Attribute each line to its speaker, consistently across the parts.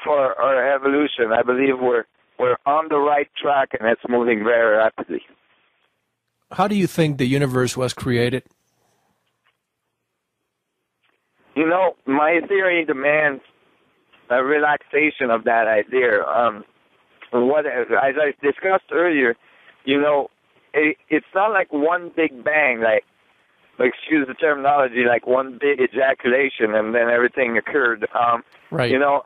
Speaker 1: for our evolution. I believe we're on the right track, and it's moving very rapidly.
Speaker 2: How do you think the universe was created?
Speaker 1: You know, my theory demands a relaxation of that idea. As I discussed earlier, you know, it's not like one big bang, like excuse the terminology, like one big ejaculation and then everything occurred.
Speaker 2: Right.
Speaker 1: You know,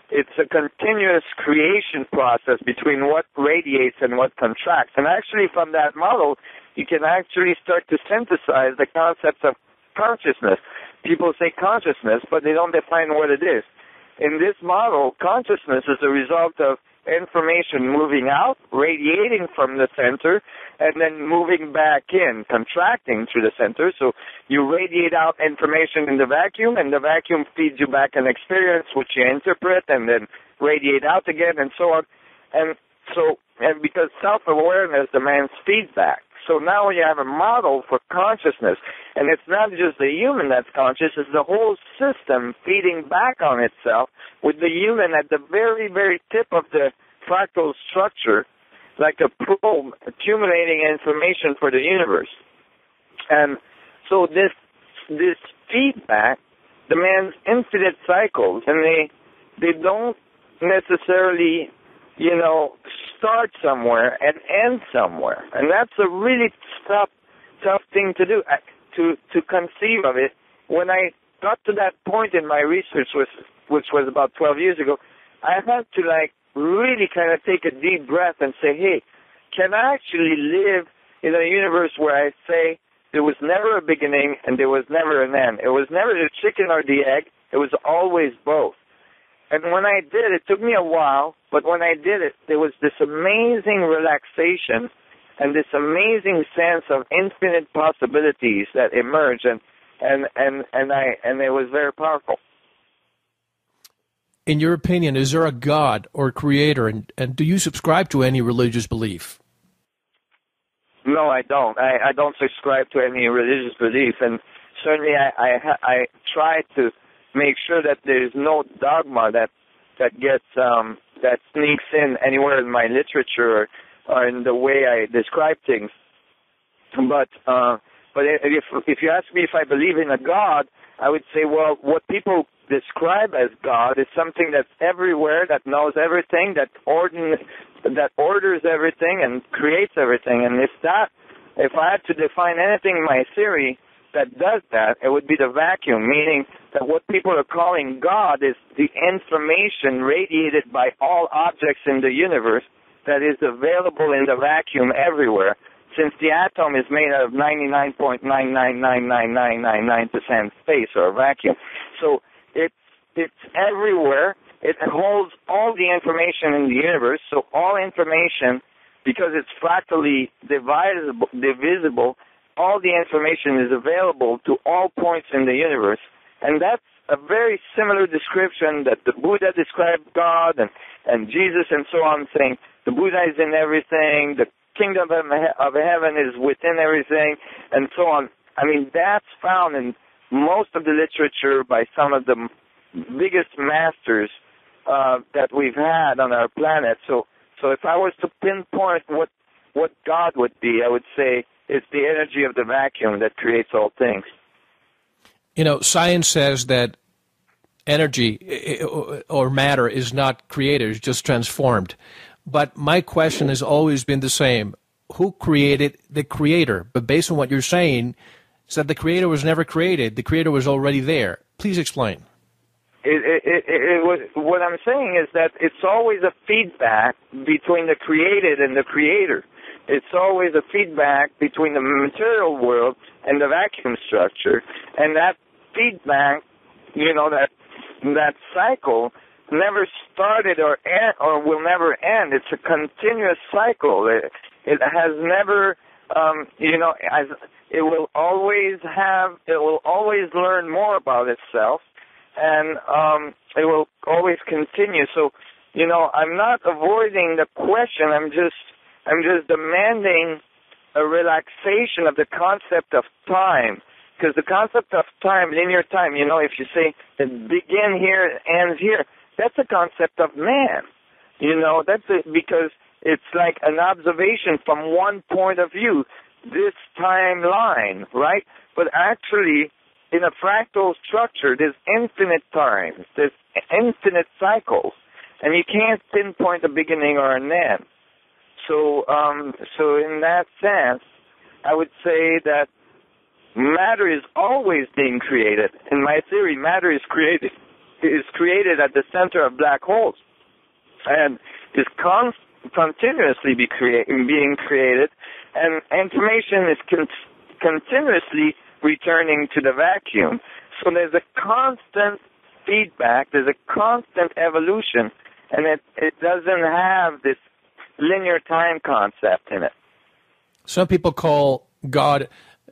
Speaker 1: it's a continuous creation process between what radiates and what contracts. And actually, from that model, you can actually start to synthesize the concepts of consciousness. People say consciousness, but they don't define what it is. In this model, consciousness is a result of information moving out, radiating from the center, and then moving back in, contracting through the center. So you radiate out information in the vacuum, and the vacuum feeds you back an experience which you interpret, and then radiate out again, and so on. And because self-awareness demands feedback. So now you have a model for consciousness, and it's not just the human that's conscious, it's the whole system feeding back on itself with the human at the very, very tip of the fractal structure, like a probe accumulating information for the universe. And so this feedback demands infinite cycles, and they don't necessarily, you know, start somewhere and end somewhere. And that's a really tough thing to do, to conceive of it. When I got to that point in my research, which was about 12 years ago, I had to, like, really kind of take a deep breath and say, hey, can I actually live in a universe where I say there was never a beginning and there was never an end? It was never the chicken or the egg. It was always both. And when I did, it took me a while, but when I did it, there was this amazing relaxation and this amazing sense of infinite possibilities that emerged, and it was very powerful.
Speaker 2: In your opinion, is there a God or creator, and do you subscribe to any religious belief?
Speaker 1: No, I don't. I don't subscribe to any religious belief, and certainly I try to make sure that there is no dogma that gets that sneaks in anywhere in my literature or in the way I describe things. But if you ask me if I believe in a God, I would say, well, what people describe as God is something that's everywhere, that knows everything, that orders everything and creates everything. And if I had to define anything in my theory that does that, it would be the vacuum, meaning that what people are calling God is the information radiated by all objects in the universe that is available in the vacuum everywhere, since the atom is made out of 99.9999999% space or vacuum. So it's everywhere. It holds all the information in the universe, so all information, because it's fractally divisible, all the information is available to all points in the universe. And that's a very similar description that the Buddha described God and Jesus and so on, saying the Buddha is in everything, the kingdom of heaven is within everything, and so on. I mean, that's found in most of the literature by some of the biggest masters that we've had on our planet. So if I was to pinpoint what God would be, I would say it's the energy of the vacuum that creates all things.
Speaker 2: You know, science says that energy or matter is not created, it's just transformed. But my question has always been the same. Who created the creator? But based on what you're saying, is that the creator was never created. The creator was already there. Please explain. What
Speaker 1: I'm saying is that it's always a feedback between the created and the creator. It's always a feedback between the material world and the vacuum structure. And that feedback, you know, that cycle never started or will never end. It's a continuous cycle. It has never, it will always learn more about itself, and it will always continue. So, you know, I'm not avoiding the question. I'm just demanding a relaxation of the concept of time, Because the concept of time, linear time, if you say it begin here, it ends here, that's a concept of man. Because it's like an observation from one point of view, this timeline, right? But actually, in a fractal structure, there's infinite times, there's infinite cycles, and you can't pinpoint a beginning or an end. So in that sense, I would say that matter is always being created. In my theory, matter is created at the center of black holes, and is continuously being created, and information is continuously returning to the vacuum. So there's a constant feedback, there's a constant evolution, and it doesn't have this linear time concept in it.
Speaker 2: Some people call God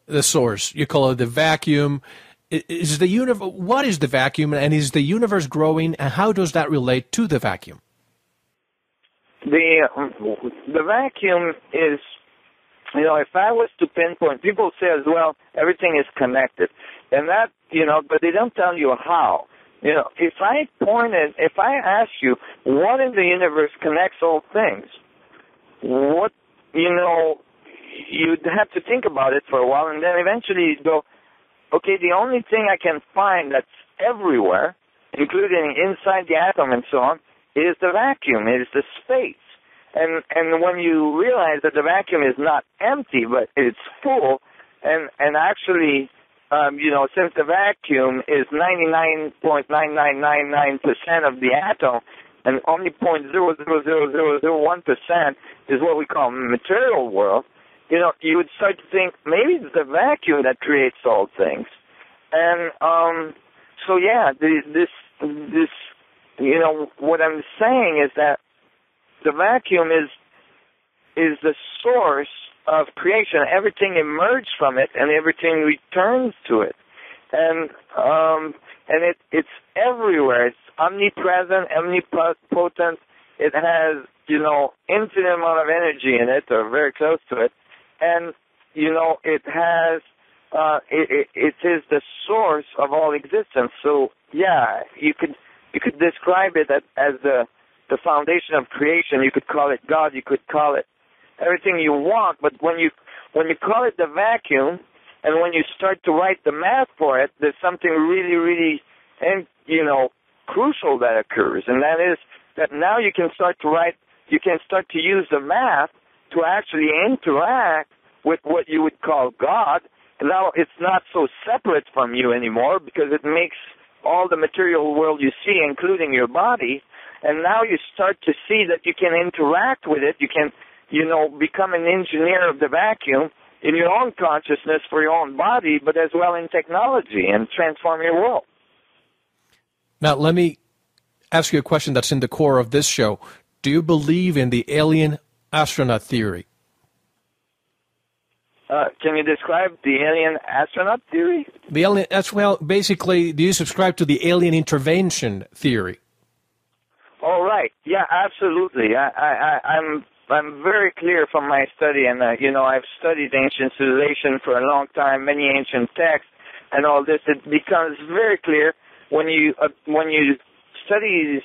Speaker 2: the source. You call it the vacuum. Is the universe? What is the vacuum, and is the universe growing, and how does that relate to the vacuum?
Speaker 1: The vacuum is, if I was to pinpoint, people say as well, everything is connected, and that, but they don't tell you how. If I ask you what in the universe connects all things, what, you'd have to think about it for a while, and then eventually you'd go, okay, the only thing I can find that's everywhere, including inside the atom and so on, is the vacuum, is the space. And when you realize that the vacuum is not empty, but it's full, and actually, since the vacuum is 99.9999% of the atom, and only 0.00001% is what we call material world, you would start to think maybe it's the vacuum that creates all things. And what I'm saying is that the vacuum is the source of creation. Everything emerged from it, and everything returns to it. And it's everywhere. It's omnipresent, omnipotent. It has, infinite amount of energy in it, or very close to it. And, it has, it is the source of all existence. So, yeah, you could describe it as the foundation of creation. You could call it God. You could call it everything you want. But when you call it the vacuum, and when you start to write the math for it, there's something really, really, crucial that occurs, and that is that now you can start to use the math to actually interact with what you would call God. And now it's not so separate from you anymore, because it makes all the material world you see, including your body. And now you start to see that you can interact with it. You can, become an engineer of the vacuum in your own consciousness for your own body, but as well in technology, and transform your world.
Speaker 2: Now, let me ask you a question that's in the core of this show. Do you believe in the alien astronaut theory?
Speaker 1: Can you describe the alien astronaut theory?
Speaker 2: Basically, do you subscribe to the alien intervention theory?
Speaker 1: Oh, right. Yeah, absolutely. I'm very clear from my study, and I've studied ancient civilization for a long time, many ancient texts, and all this. It becomes very clear when you study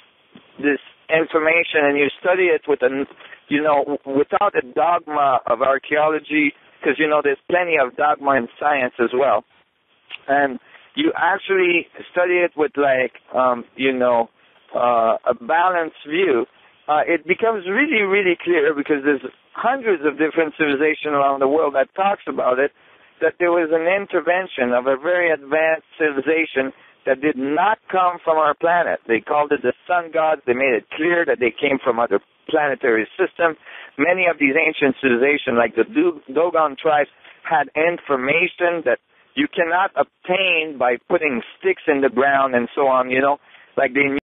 Speaker 1: this information, and you study it with without a dogma of archaeology, because there's plenty of dogma in science as well, and you actually study it with a balanced view. It becomes really, really clear, because there's hundreds of different civilizations around the world that talks about it, that there was an intervention of a very advanced civilization that did not come from our planet. They called it the sun gods. They made it clear that they came from other planetary systems. Many of these ancient civilizations, like the Dogon tribes, had information that you cannot obtain by putting sticks in the ground and so on, like they